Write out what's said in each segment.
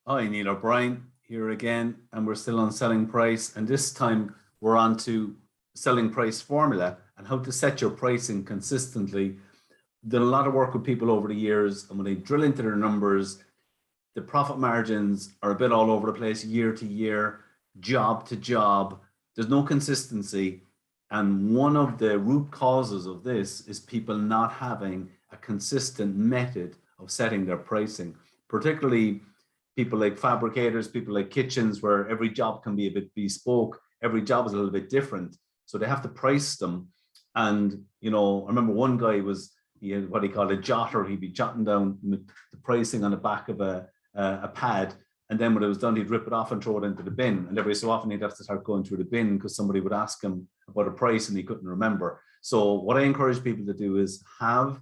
Hi, Neil O'Brien here again, and we're still on selling price. And this time we're on to selling price formula and how to set your pricing consistently. Done a lot of work with people over the years, and when they drill into their numbers, the profit margins are a bit all over the place year to year, job to job. There's no consistency. And one of the root causes of this is people not having a consistent method of setting their pricing, particularly people like fabricators, people like kitchens, where every job can be a bit bespoke. Every job is a little bit different. So they have to price them. And, I remember one guy he had what he called a jotter. He'd be jotting down the pricing on the back of a pad. And then when it was done, he'd rip it off and throw it into the bin. And every so often he'd have to start going through the bin because somebody would ask him about a price and he couldn't remember. So what I encourage people to do is have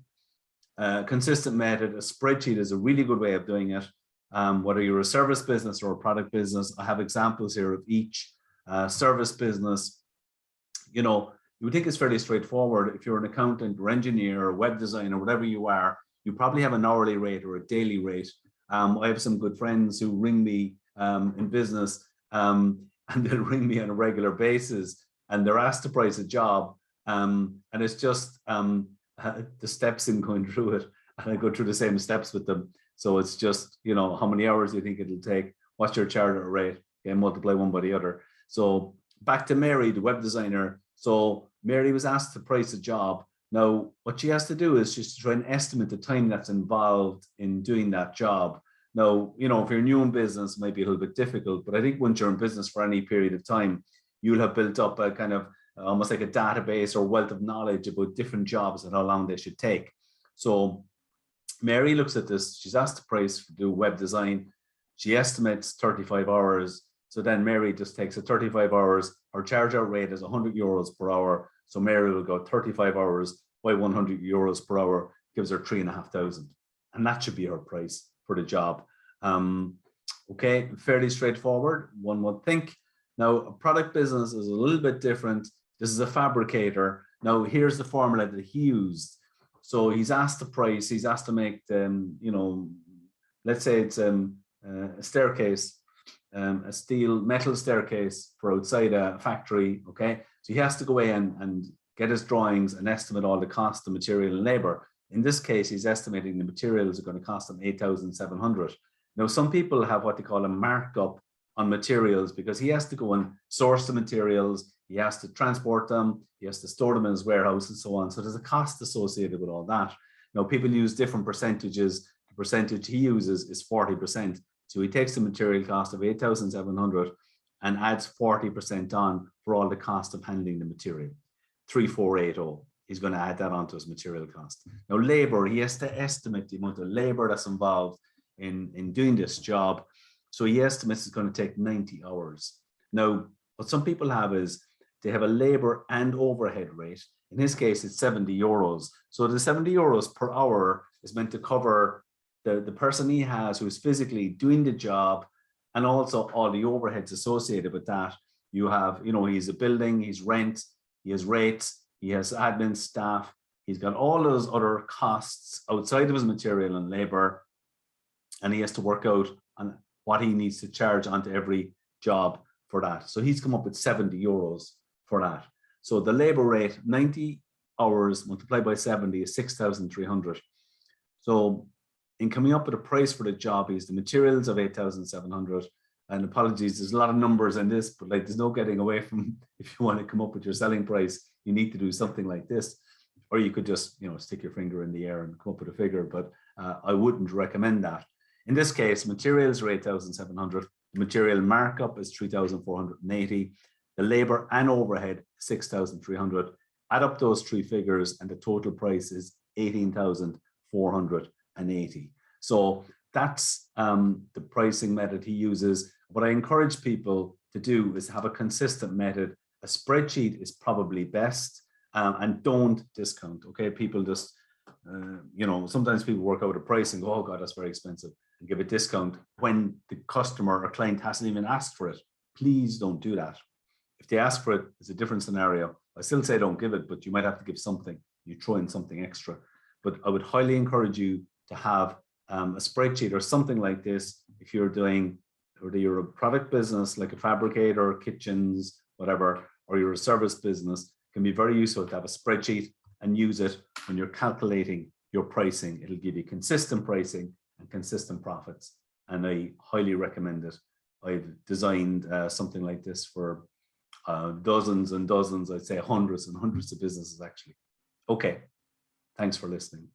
a consistent method. A spreadsheet is a really good way of doing it. Whether you're a service business or a product business, I have examples here of each. Service business, you would think it's fairly straightforward. If you're an accountant or engineer or web designer, whatever you are, you probably have an hourly rate or a daily rate. I have some good friends who ring me in business, and they'll ring me on a regular basis, and they're asked to price a job, and it's just the steps in going through it, and I go through the same steps with them. So it's just, how many hours do you think it'll take? What's your charter rate? Okay, multiply one by the other. So back to Mary, the web designer. So Mary was asked to price a job. Now, what she has to do is just try and estimate the time that's involved in doing that job. Now, if you're new in business, it might be a little bit difficult, but I think once you're in business for any period of time, you'll have built up a kind of almost like a database or wealth of knowledge about different jobs and how long they should take. So Mary looks at this. She's asked to price to do web design. She estimates 35 hours. So then Mary just takes a 35 hours. Her charge out rate is 100 euros per hour. So Mary will go 35 hours by 100 euros per hour, gives her 3,500. And that should be her price for the job. Okay, fairly straightforward, one would think. Now, a product business is a little bit different. This is a fabricator. Now, here's the formula that he used. So he's asked the price, he's asked to make, let's say it's a staircase, a metal staircase for outside a factory, okay? So he has to go in and get his drawings and estimate all the cost of material and labor. In this case, he's estimating the materials are going to cost him 8,700. Now, some people have what they call a markup on materials because he has to go and source the materials, he has to transport them, he has to store them in his warehouse and so on. So there's a cost associated with all that. Now, people use different percentages. The percentage he uses is 40%. So he takes the material cost of 8,700 and adds 40% on for all the cost of handling the material. 3,480. He's going to add that onto his material cost. Now, labor, he has to estimate the amount of labor that's involved in doing this job. So he estimates it's going to take 90 hours. Now, what some people have is they have a labor and overhead rate. In his case, it's 70 euros. So the 70 euros per hour is meant to cover the person he has who's physically doing the job and also all the overheads associated with that. You have, he's a building, he's rent, he has rates, he has admin staff, he's got all those other costs outside of his material and labor, and he has to work out on what he needs to charge onto every job for that. So he's come up with 70 euros for that. So the labor rate, 90 hours multiplied by 70 is 6,300. So in coming up with a price for the job, he's the materials of 8,700. And apologies, there's a lot of numbers in this, but there's no getting away from, if you want to come up with your selling price, you need to do something like this. Or you could just, stick your finger in the air and come up with a figure, but I wouldn't recommend that. In this case, materials are 8,700. The material markup is 3,480. The labor and overhead, 6,300. Add up those three figures and the total price is 18,480. So that's the pricing method he uses. What I encourage people to do is have a consistent method. A spreadsheet is probably best, and don't discount, okay? People just, sometimes people work out a price and go, oh God, that's very expensive, and give a discount when the customer or client hasn't even asked for it. Please don't do that. If they ask for it, it's a different scenario. I still say don't give it, but you might have to give something. You throw in something extra. But I would highly encourage you to have a spreadsheet or something like this, if you're doing, whether you're a product business like a fabricator, kitchens, whatever, or you're a service business, can be very useful to have a spreadsheet and use it when you're calculating your pricing. It'll give you consistent pricing and consistent profits. And I highly recommend it. I've designed something like this for dozens and dozens, I'd say hundreds and hundreds of businesses actually. Okay, thanks for listening.